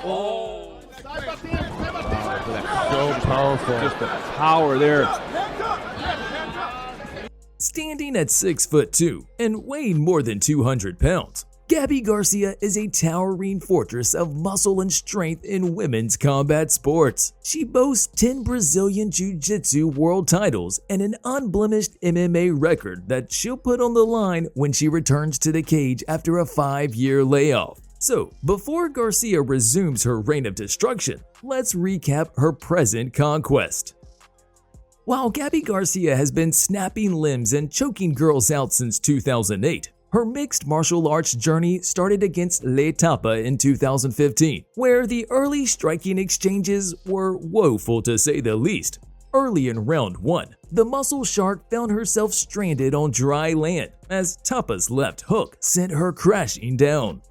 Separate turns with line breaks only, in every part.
Oh, so powerful. Just the power there.
Standing at 6'2" and weighing more than 200 pounds, Gabi Garcia is a towering fortress of muscle and strength in women's combat sports. She boasts 10 Brazilian Jiu-Jitsu world titles and an unblemished MMA record that she'll put on the line when she returns to the cage after a 5-year layoff. So, before Garcia resumes her reign of destruction, let's recap her present conquest. While Gabi Garcia has been snapping limbs and choking girls out since 2008, her mixed martial arts journey started against Tapa in 2015, where the early striking exchanges were woeful to say the least. Early in round 1, the muscle shark found herself stranded on dry land as Tapa's left hook sent her crashing down.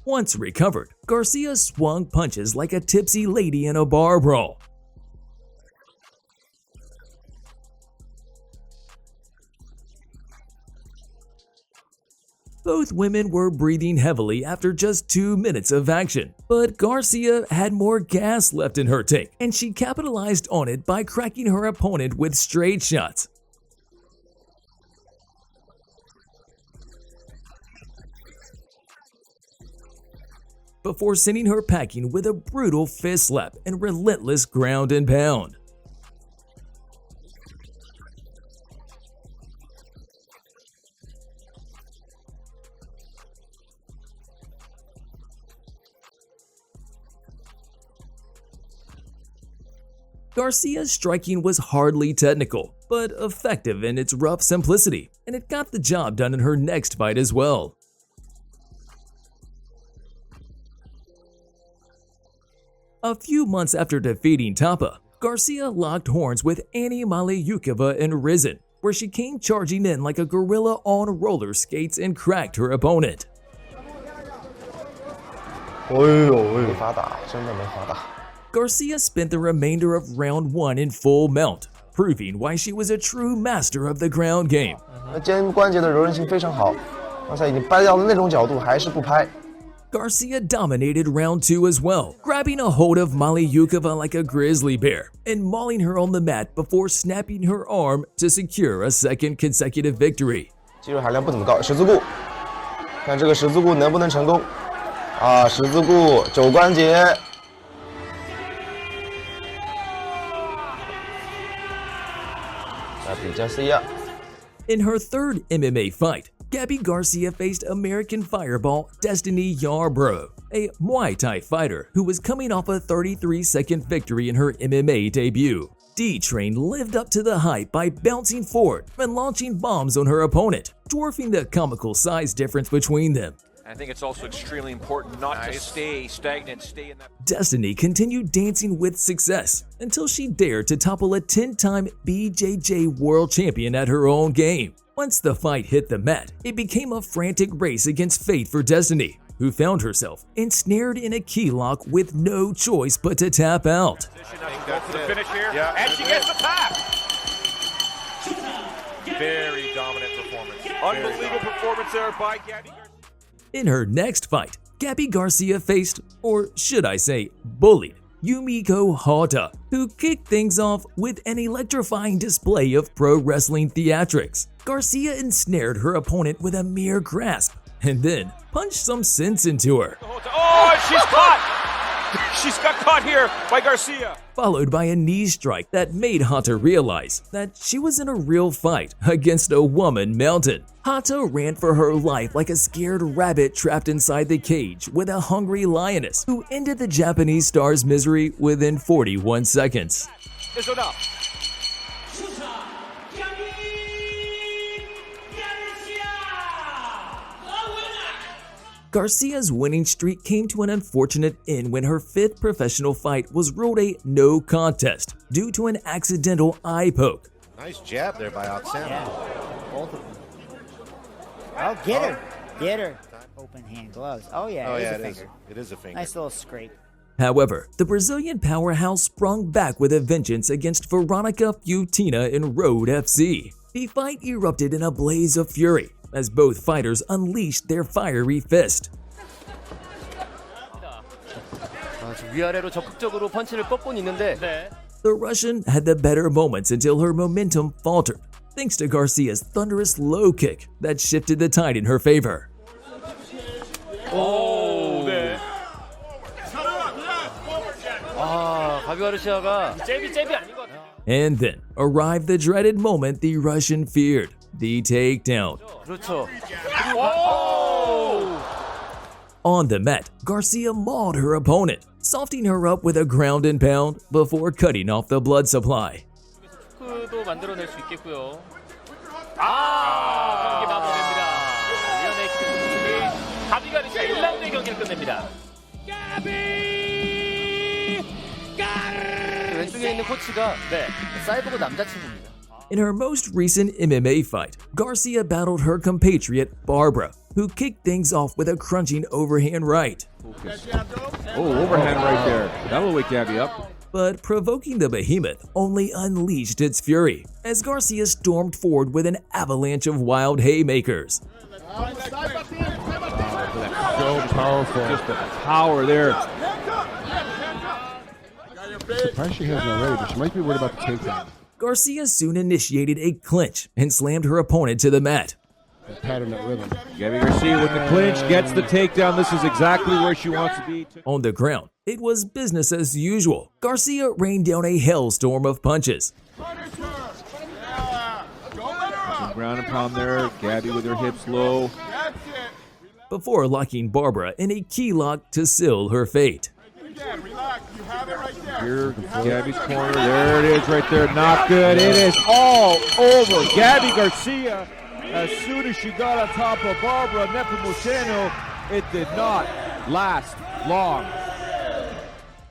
Once recovered, Garcia swung punches like a tipsy lady in a bar brawl. Both women were breathing heavily after just 2 minutes of action, but Garcia had more gas left in her tank, and she capitalized on it by cracking her opponent with straight shots. Before sending her packing with a brutal fist slap and relentless ground and pound. Garcia's striking was hardly technical, but effective in its rough simplicity, and it got the job done in her next fight as well. A few months after defeating Tapa, Garcia locked horns with Yuka in Risen, where she came charging in like a gorilla on roller skates and cracked her opponent. Garcia spent the remainder of round 1 in full mount, proving why she was a true master of the ground game. Garcia dominated round 2 as well, grabbing a hold of Yuka like a grizzly bear and mauling her on the mat before snapping her arm to secure a second consecutive victory.
肌肉含量不怎么高，十字固，看这个十字固能不能成功？啊，十字固肘关节。Gabi Garcia.
In her third MMA fight, Gabi Garcia faced American fireball Destiny Yarbrough, a Muay Thai fighter who was coming off a 33-second victory in her MMA debut. D-Train lived up to the hype by bouncing forward and launching bombs on her opponent, dwarfing the comical size difference between them.
I think it's also extremely important not to stay stagnant, stay in that.
Destiny continued dancing with success until she dared to topple a 10-time BJJ world champion at her own game. Once the fight hit the mat, it became a frantic race against fate for Destiny, who found herself ensnared in a key lock with no choice but to tap out.
Go for the finish here, and she gets the tap! Very dominant performance. Unbelievable performance there by Gabi Garcia.
In her next fight, Gabi Garcia faced, or should I say, bullied, Yumiko Hata, who kicked things off with an electrifying display of pro wrestling theatrics. Garcia ensnared her opponent with a mere grasp, and then punched some sense into her.
Oh, she's caught! She's got caught here by Garcia.
Followed by a knee strike that made Hata realize that she was in a real fight against a woman mountain. Hata ran for her life like a scared rabbit trapped inside the cage with a hungry lioness, who ended the Japanese star's misery within 41 seconds.
It's enough.
Garcia's winning streak came to an unfortunate end when her 5th professional fight was ruled a no contest due to an accidental eye poke.
Nice jab there by Oxana.
Yeah, both of them. Oh, get her. Get her. Open hand gloves. Oh, yeah,
It is a finger.
Nice little scrape.
However, the Brazilian powerhouse sprung back with a vengeance against Veronica Futina in Road FC. The fight erupted in a blaze of fury, as both fighters unleashed their fiery fist.
위아래로 적극적으로 펀치를 뻗곤 있는데
The Russian had the better moments until her momentum faltered, thanks to Garcia's thunderous low kick that shifted the tide in her favor.
가비 가르시아가 잽이 아닌 것 같아요.
And then arrived the dreaded moment the Russian feared, the takedown.
그렇죠.
On the mat, Garcia mauled her opponent, softening her up with a ground and pound before cutting off the blood supply.
도 만들어낼 수 있겠고요. 이게 마무리됩니다. 리언의 킥복싱이 가비 가르시아 1라운드의 경기를 끝냅니다. 왼쪽에 있는 코치가 사이버그 남자친구입니다.
In her most recent MMA fight, Garcia battled her compatriot Yarbrough, who kicked things off with a crunching overhand right.
Oh, overhand right there. That'll wake Gabi up.
But provoking the behemoth only unleashed its fury, as Garcia stormed forward with an avalanche of wild haymakers.
So powerful. Just the power there.
Surprised she hasn't already, but she might be worried about the takedown.
Garcia soon initiated a clinch and slammed her opponent to the mat.
That pattern, that rhythm.
Gabi Garcia with the clinch, gets the takedown. This is exactly where she wants to be.
On the ground, it was business as usual. Garcia rained down a hailstorm of punches.
Some ground and pound there. Gabi with her hips low.
Before locking Yarbrough in a key lock to seal her fate.
Here, Gabi's corner. There it is right there. Not good. It is all over. Gabi Garcia, as soon as she got on top of Yarbrough Nepomuceno, it did not last long.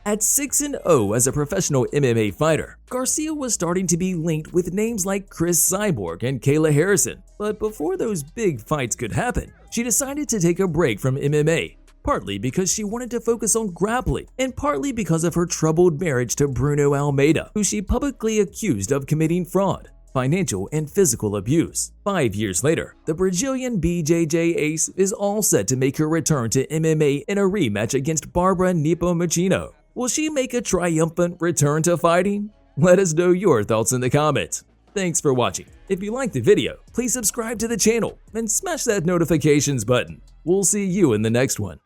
At 6-0 as a professional MMA fighter, Garcia was starting to be linked with names like Chris Cyborg and Kayla Harrison. But before those big fights could happen, she decided to take a break from MMA. Partly because she wanted to focus on grappling, and partly because of her troubled marriage to Bruno Almeida, who she publicly accused of committing fraud, financial and physical abuse. 5 years later, the Brazilian BJJ ace is all set to make her return to MMA in a rematch against Yarbrough Nepomuceno. Will she make a triumphant return to fighting? Let us know your thoughts in the comments. Thanks for watching. If you liked the video, please subscribe to the channel and smash that notifications button. We'll see you in the next one.